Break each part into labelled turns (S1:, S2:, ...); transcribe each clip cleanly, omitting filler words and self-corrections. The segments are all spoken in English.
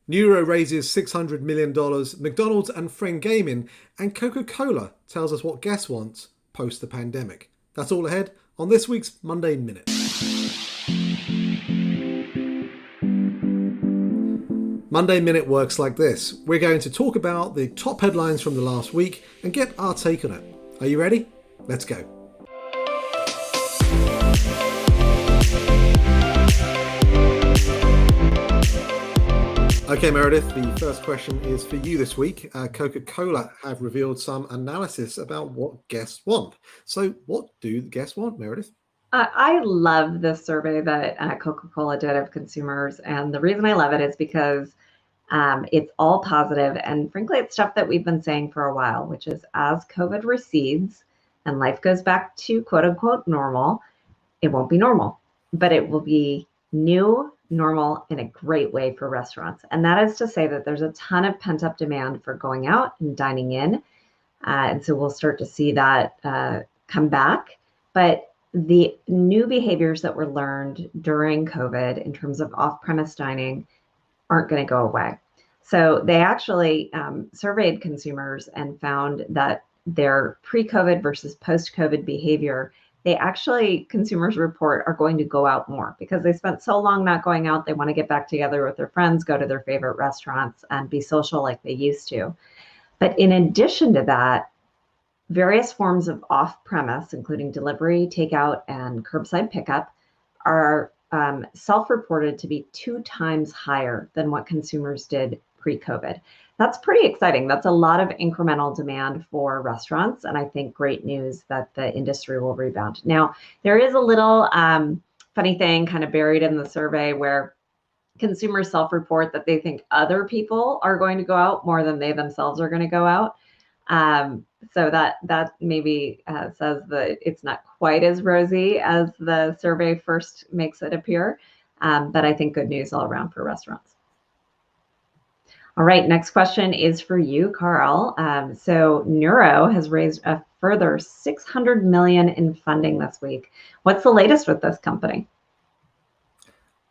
S1: Nuro raises $600 million, McDonald's and Friendsgaming, and Coca-Cola tells us what guests want post the pandemic. That's all ahead on this week's Monday Minute. Monday Minute works like this. We're going to talk about the top headlines from the last week and get our take on it. Are you ready? Let's go. Okay, Meredith, the first question is for you this week. Coca-Cola have revealed some analysis about what guests want. So what do the guests want, Meredith?
S2: I love this survey that Coca-Cola did of consumers. And the reason I love it is because it's all positive. And frankly, it's stuff that we've been saying for a while, which is as COVID recedes and life goes back to quote unquote normal, it won't be normal, but it will be new normal in a great way for restaurants. And that is to say that there's a ton of pent up demand for going out and dining in. And so we'll start to see that come back. But the new behaviors that were learned during COVID in terms of off premise dining aren't going to go away. So they actually surveyed consumers and found that their pre-COVID versus post-COVID behavior, consumers report are going to go out more because they spent so long not going out. They want to get back together with their friends, go to their favorite restaurants, and be social like they used to. But in addition to that, various forms of off-premise, including delivery, takeout, and curbside pickup, are self-reported to be 2 times higher than what consumers did pre-COVID. That's pretty exciting. That's a lot of incremental demand for restaurants, and I think great news that the industry will rebound. Now, there is a little funny thing kind of buried in the survey where consumers self-report that they think other people are going to go out more than they themselves are going to go out. So that maybe says that it's not quite as rosy as the survey first makes it appear. But I think good news all around for restaurants. All right, next question is for you, Carl. So Neuro has raised a further $600 million in funding this week. What's the latest with this company?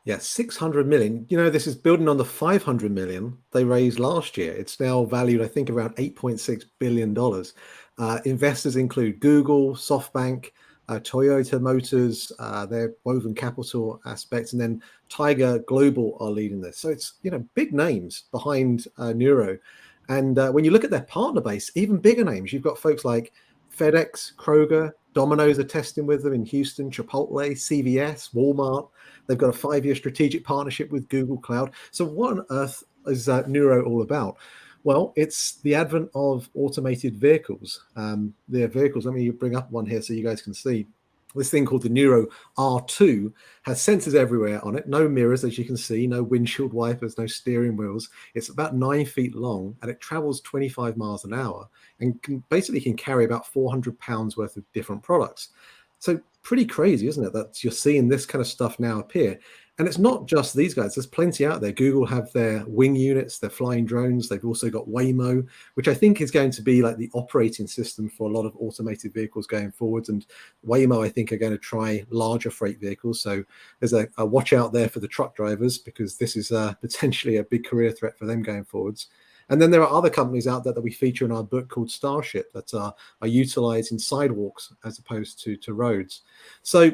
S1: Yeah, 600 million. You know, this is building on the 500 million they raised last year. It's now valued, I think, around $8.6 billion. Investors include Google, SoftBank, Toyota Motors, their Woven Capital aspects, and then Tiger Global are leading this. So it's, big names behind Neuro. And when you look at their partner base, even bigger names, you've got folks like FedEx, Kroger, Domino's are testing with them in Houston, Chipotle, CVS, Walmart. They've got a 5-year strategic partnership with Google Cloud. So what on earth is Neuro all about? Well, it's the advent of automated vehicles. Their vehicles, let me bring up one here so you guys can see. This thing called the Nuro R2 has sensors everywhere on it, no mirrors, as you can see, no windshield wipers, no steering wheels. It's about 9 feet long and it travels 25 miles an hour and basically can carry about 400 pounds worth of different products. So pretty crazy, isn't it, that you're seeing this kind of stuff now appear? And it's not just these guys. There's plenty out there. Google have their wing units, their flying drones. They've also got Waymo, which I think is going to be like the operating system for a lot of automated vehicles going forwards. And Waymo, I think, are going to try larger freight vehicles. So there's a watch out there for the truck drivers because this is potentially a big career threat for them going forwards. And then there are other companies out there that we feature in our book called Starship that are utilizing sidewalks as opposed to roads. So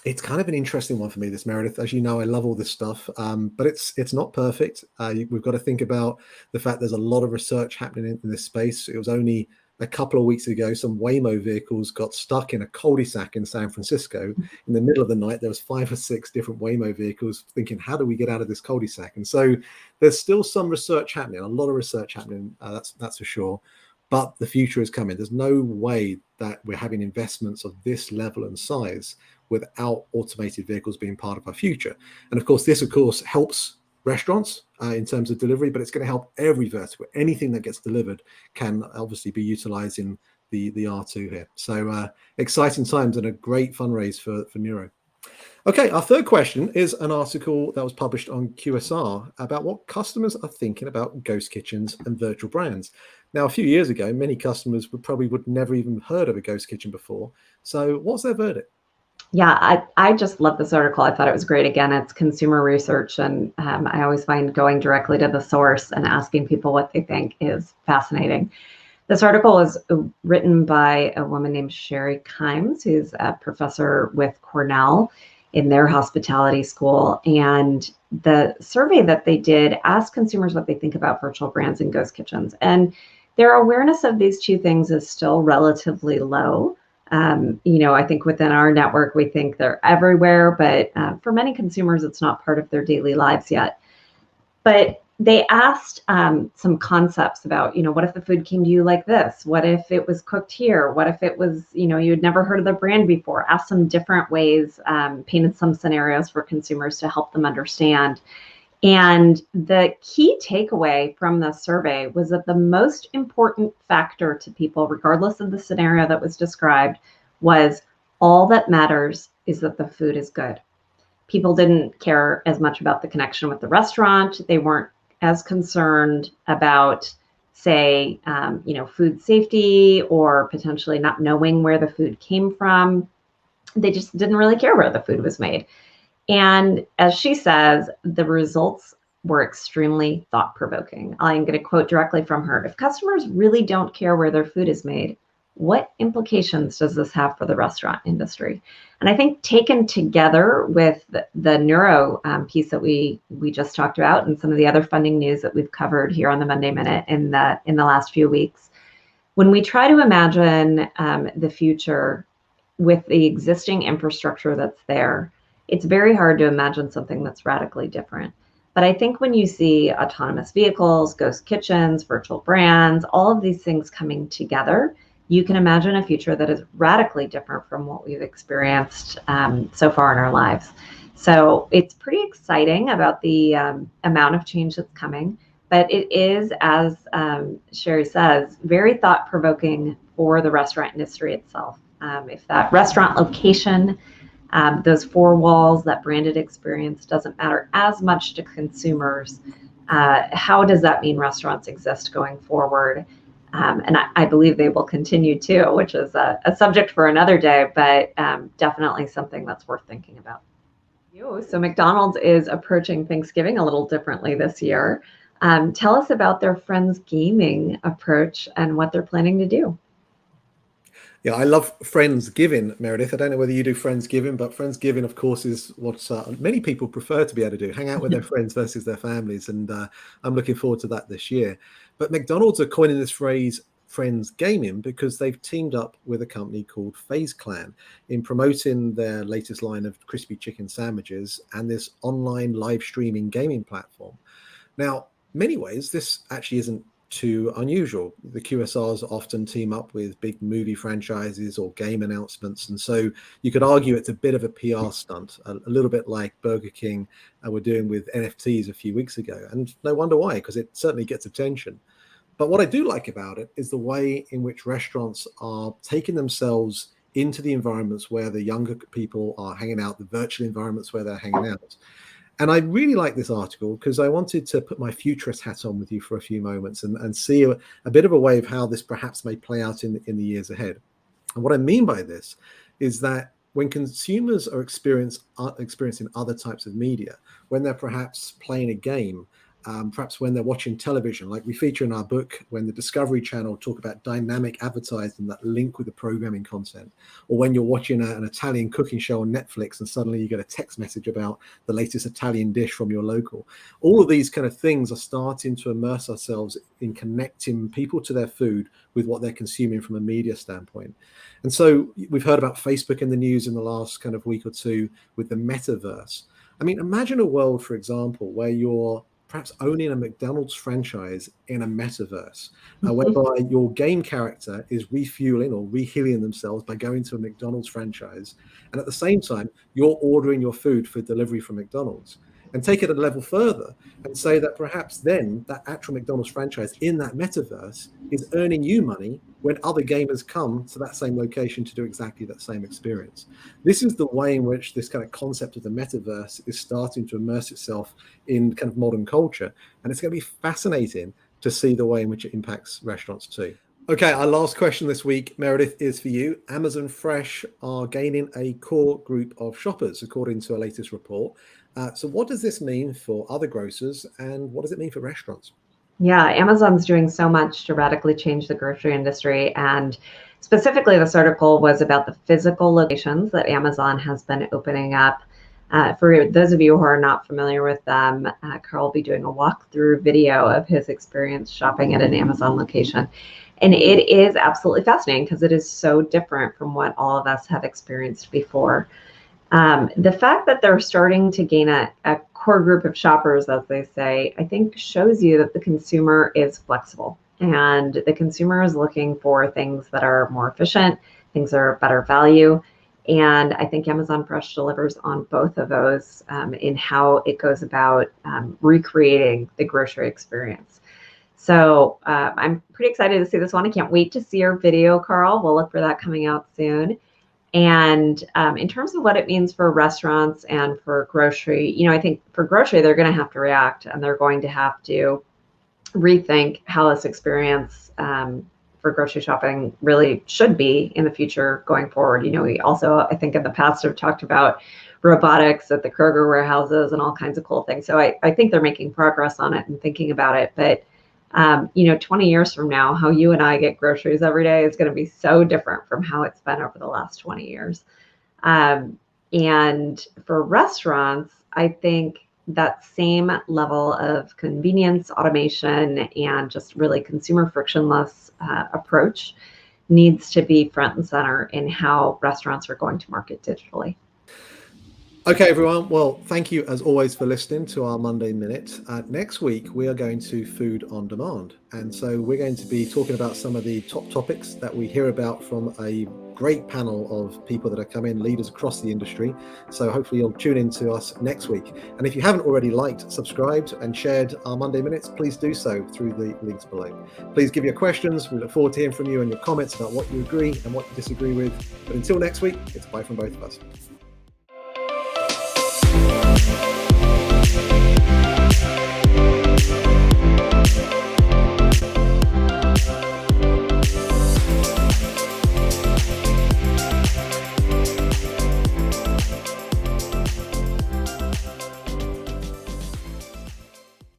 S1: it's kind of an interesting one for me, this, Meredith. As you know, I love all this stuff, but it's not perfect. We've got to think about the fact there's a lot of research happening in this space. It was only a couple of weeks ago, some Waymo vehicles got stuck in a cul-de-sac in San Francisco. In the middle of the night, there was 5 or 6 different Waymo vehicles thinking, how do we get out of this cul-de-sac? And so there's still some research happening, a lot of research happening, that's for sure. But the future is coming. There's no way that we're having investments of this level and size without automated vehicles being part of our future. And of course, this, of course, helps restaurants in terms of delivery, but it's going to help every vertical. Anything that gets delivered can obviously be utilizing the R2 here. So exciting times and a great fundraise for Neuro. Okay, our third question is an article that was published on QSR about what customers are thinking about ghost kitchens and virtual brands. Now, a few years ago, many customers would never even heard of a ghost kitchen before. So what's their verdict?
S2: Yeah, I just love this article. I thought it was great. Again, it's consumer research, and I always find going directly to the source and asking people what they think is fascinating. This article was written by a woman named Sherry Kimes, who's a professor with Cornell in their hospitality school. And the survey that they did asked consumers what they think about virtual brands and ghost kitchens. And their awareness of these two things is still relatively low. I think within our network, we think they're everywhere, but for many consumers, it's not part of their daily lives yet. But they asked some concepts about, what if the food came to you like this? What if it was cooked here? What if it was, you had never heard of the brand before? Asked some different ways, painted some scenarios for consumers to help them understand. And the key takeaway from the survey was that the most important factor to people, regardless of the scenario that was described, was all that matters is that the food is good. People didn't care as much about the connection with the restaurant. They weren't as concerned about, say, food safety or potentially not knowing where the food came from. They just didn't really care where the food was made. And as she says, the results were extremely thought-provoking. I'm going to quote directly from her. If customers really don't care where their food is made, what implications does this have for the restaurant industry? And I think taken together with the Neuro piece that we just talked about and some of the other funding news that we've covered here on the Monday Minute in the last few weeks, when we try to imagine the future with the existing infrastructure that's there, it's very hard to imagine something that's radically different. But I think when you see autonomous vehicles, ghost kitchens, virtual brands, all of these things coming together, you can imagine a future that is radically different from what we've experienced so far in our lives. So it's pretty exciting about the amount of change that's coming. But it is, as Sherry says, very thought-provoking for the restaurant industry itself. If that restaurant location, those four walls, that branded experience doesn't matter as much to consumers, how does that mean restaurants exist going forward? And I believe they will continue to, which is a subject for another day, but definitely something that's worth thinking about. So McDonald's is approaching Thanksgiving a little differently this year. Tell us about their Friendsgaming approach and what they're planning to do.
S1: Yeah, I love Friendsgiving, Meredith. I don't know whether you do Friendsgiving, but Friendsgiving, of course, is what many people prefer to be able to do, hang out with their friends versus their families. And I'm looking forward to that this year. But McDonald's are coining this phrase Friendsgaming because they've teamed up with a company called FaZe Clan in promoting their latest line of crispy chicken sandwiches and this online live streaming gaming platform. Now, many ways, this actually isn't too unusual. The QSRs often team up with big movie franchises or game announcements. And so you could argue it's a bit of a PR stunt, a little bit like Burger King were doing with NFTs a few weeks ago. And no wonder why, because it certainly gets attention. But what I do like about it is the way in which restaurants are taking themselves into the environments where the younger people are hanging out, the virtual environments where they're hanging out. And I really like this article because I wanted to put my futurist hat on with you for a few moments and see a bit of a way of how this perhaps may play out in the years ahead. And what I mean by this is that when consumers are experiencing other types of media, when they're perhaps playing a game, perhaps when they're watching television, like we feature in our book, when the Discovery Channel talk about dynamic advertising that link with the programming content, or when you're watching an Italian cooking show on Netflix and suddenly you get a text message about the latest Italian dish from your local. All of these kind of things are starting to immerse ourselves in connecting people to their food with what they're consuming from a media standpoint. And so we've heard about Facebook in the news in the last kind of week or two with the metaverse. I mean, imagine a world, for example, where you're perhaps owning a McDonald's franchise in a metaverse, whereby your game character is refueling or rehealing themselves by going to a McDonald's franchise. And at the same time, you're ordering your food for delivery from McDonald's. And take it a level further and say that perhaps then that actual McDonald's franchise in that metaverse is earning you money when other gamers come to that same location to do exactly that same experience. This is the way in which this kind of concept of the metaverse is starting to immerse itself in kind of modern culture. And it's going to be fascinating to see the way in which it impacts restaurants too. Okay, our last question this week, Meredith, is for you. Amazon Fresh are gaining a core group of shoppers, according to a latest report. So what does this mean for other grocers, and what does it mean for restaurants?
S2: Yeah, Amazon's doing so much to radically change the grocery industry. And specifically, this article was about the physical locations that Amazon has been opening up. For those of you who are not familiar with them, Carl will be doing a walkthrough video of his experience shopping at an Amazon location. And it is absolutely fascinating because it is so different from what all of us have experienced before. The fact that they're starting to gain a core group of shoppers, as they say, I think shows you that the consumer is flexible and the consumer is looking for things that are more efficient, things that are better value. And I think Amazon Fresh delivers on both of those in how it goes about recreating the grocery experience. So I'm pretty excited to see this one. I can't wait to see your video, Carl. We'll look for that coming out soon. And in terms of what it means for restaurants and for grocery, I think for grocery, they're going to have to react and they're going to have to rethink how this experience for grocery shopping really should be in the future going forward. We also, I think in the past have talked about robotics at the Kroger warehouses and all kinds of cool things. So I think they're making progress on it and thinking about it. But 20 years from now, how you and I get groceries every day is going to be so different from how it's been over the last 20 years. And for restaurants, I think that same level of convenience, automation, and just really consumer frictionless approach needs to be front and center in how restaurants are going to market digitally.
S1: Okay, everyone. Well, thank you as always for listening to our Monday Minute. Next week, we are going to food on demand. And so we're going to be talking about some of the top topics that we hear about from a great panel of people that have come in, leaders across the industry. So hopefully you'll tune in to us next week. And if you haven't already liked, subscribed, and shared our Monday Minutes, please do so through the links below. Please give your questions. We look forward to hearing from you and your comments about what you agree and what you disagree with. But until next week, it's bye from both of us.